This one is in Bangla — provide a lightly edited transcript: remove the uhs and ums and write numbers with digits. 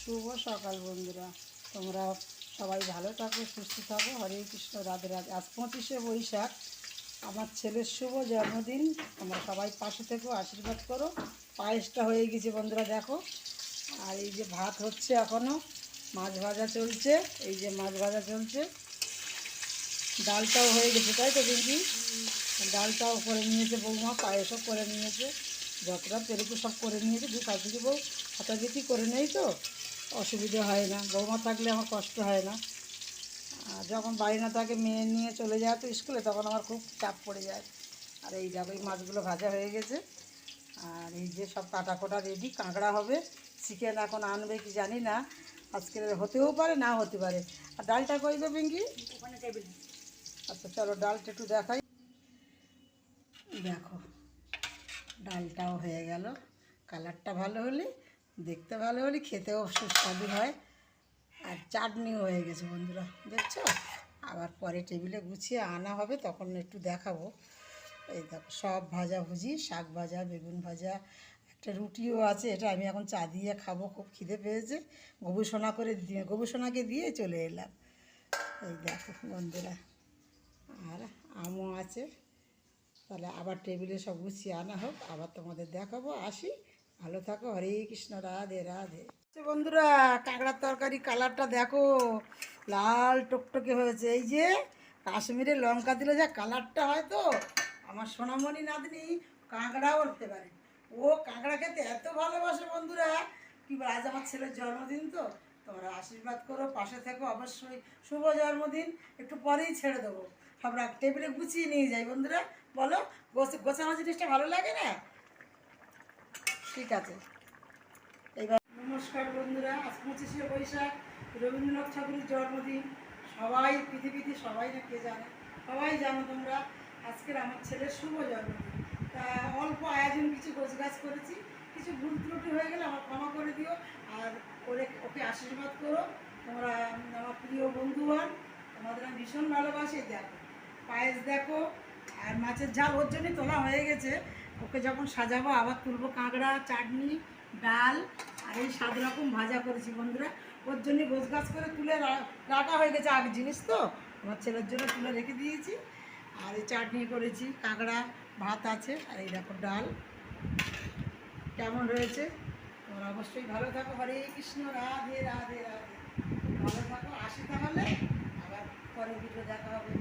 শুভ সকাল বন্ধুরা, তোমরা সবাই ভালো থাকো, সুস্থ থাকো। হরে কৃষ্ণ, রাধে রাধে। আজ 25শে বৈশাখ, আমার ছেলের শুভ জন্মদিন। তোমরা সবাই পাশে থেকো, আশীর্বাদ করো। পায়েসটা হয়ে গেছে বন্ধুরা, দেখো। আর এই যে ভাত হচ্ছে, এখনও মাছ ভাজা চলছে। এই যে মাছ ভাজা চলছে, ডালটাও হয়ে গেছে, তাই তো দিদি? ডালটাও করে নিয়েছে বৌমা, পায়েসও করে নিয়েছে, যতটা পেরেছে সব করে নিয়েছে। দু কাকি বউ হাতাগিতি করে নেই তো অসুবিধা হয় না। বৌমা থাকলে আমার কষ্ট হয় না। আর যখন বাড়ি না থাকে, মেয়ে নিয়ে চলে যায় তো স্কুলে, তখন আমার খুব চাপ পড়ে যায়। আর এই দেখো, এই মাছগুলো ভাজা হয়ে গেছে। আর এই যে সব কাটা কোটা রেডি, কাঁকড়া হবে। চিকেন এখন আনবে কি জানি না, আজকে হতেও পারে, না হতে পারে। আর ডালটা কই গো পিঙ্কি? ওখানে টেবিল। আচ্ছা চলো, ডালটা একটু দেখাই। দেখো, ডালটাও হয়ে গেল। কালারটা ভালো হলে, দেখতে ভালো হলে, খেতেও সুস্বাদু হয়। আর চাটনিও হয়ে গেছে বন্ধুরা, দেখছো? আবার পরে টেবিলে গুছিয়ে আনা হবে, তখন একটু দেখাবো। এই দেখো, সব ভাজাভুজি, শাক ভাজা, বেগুন ভাজা, একটা রুটিও আছে। এটা আমি এখন চা দিয়ে খাবো, খুব খিদে পেয়েছে। গবেষণাকে দিয়ে চলে এলাম। এই দেখো বন্ধুরা, আর আমও আছে। তাহলে আবার টেবিলে সব গুছিয়ে আনা হোক, আবার তোমাদের দেখাবো। আসি, ভালো থাকো। হরে কৃষ্ণ, রাধে রাধে। বন্ধুরা, কাঁকড়ার তরকারি কালারটা দেখো, লাল টকটকে হয়েছে। এই যে কাশ্মীরে লঙ্কা দিলে যা কালারটা হয়, তো আমার সোনামণি নাতনি কাঁকড়াও উঠতে পারে। ও কাঁকড়া খেতে এত ভালোবাসে বন্ধুরা, কি বলে। আজ আমার ছেলের জন্মদিন, তো তোমরা আশীর্বাদ করো, পাশে থেকো অবশ্যই। শুভ জন্মদিন। একটু পরেই ছেড়ে দেবো, সব টেবিলে গুছিয়ে নিয়ে যাই বন্ধুরা। বলো, গোছানো জিনিসটা ভালো লাগে না? ঠিক আছে। এইবার নমস্কার বন্ধুরা, আজ 25শে বৈশাখ, রবীন্দ্রনাথ ঠাকুরের জন্মদিন। সবাই পৃথিবীতে সবাই না কে জানে, সবাই জানো তোমরা। আজকের আমার ছেলের শুভ জন্মদিন। তা অল্প আয়োজন, কিছু গোছগাছ করেছি। কিছু ভুল ত্রুটি হয়ে গেলে আমার ক্ষমা করে দিও। আর ওকে আশীর্বাদ করো। তোমরা আমার প্রিয় বন্ধু হন, তোমাদের আমি ভীষণ ভালোবাসি। দেখো পায়েস, দেখো। আর মাছের ঝাল ওর জন্যই তোলা হয়ে গেছে। ওকে যখন সাজাবো আবার তুলবো। কাঁকড়া, চাটনি, ডাল, আর এই 7 রকম ভাজা করেছি বন্ধুরা। ওর জন্য গোছগাছ করে তুলে রাখা হয়ে গেছে। আগে জিনিস তো আমার ছেলের জন্য তুলে রেখে দিয়েছি। আর এই চাটনি করেছি, কাঁকড়া, ভাত আছে, আর এই দেখো ডাল। কেমন হয়েছে? তোমরা অবশ্যই ভালো থাকো। হরে কৃষ্ণ, রাধে রাধে রাধে। ভালো থাকো। আসি তাহলে, আবার পরের ভিডিও দেখা হবে।